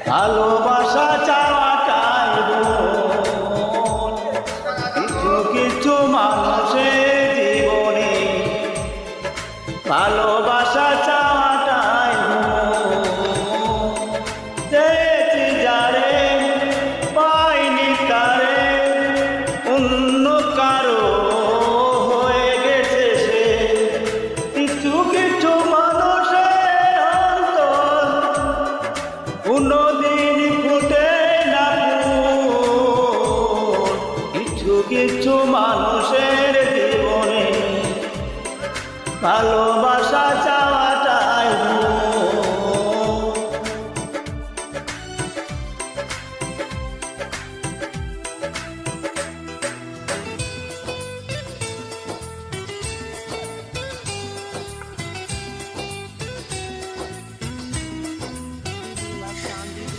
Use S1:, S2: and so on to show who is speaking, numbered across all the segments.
S1: ভালোবাসা চাওয়াটাই কিছু কিছু মানুষের জীবনে ভালোবাসা চাওয়াটাই চেয়েছি যারে পাইনি তারে অন্য কারো হয়ে গেছে সে কিছু কিছু মানুষের অন্তর কোনদিন ফুটে না ফুল কিছু কিছু মানুষের জীবনে ভালোবাসা চাওয়াটাই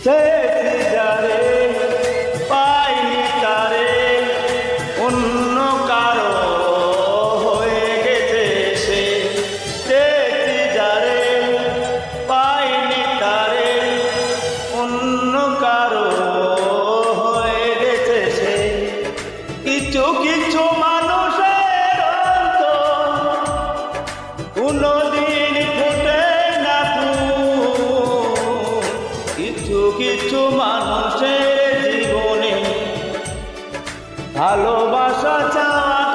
S1: চেয়েছি যারে পাইনি তারে অন্য কারো হয়ে গেছে সে চেয়েছি যারে পাইনি তারে অন্য কারো হয়ে গেছে সে কিছু কিছু মানুষের অন্তর কোনদিন ফুটে না ফুল কিছু কিছু মানুষের জীবনে ভালোবাসা চাওয়া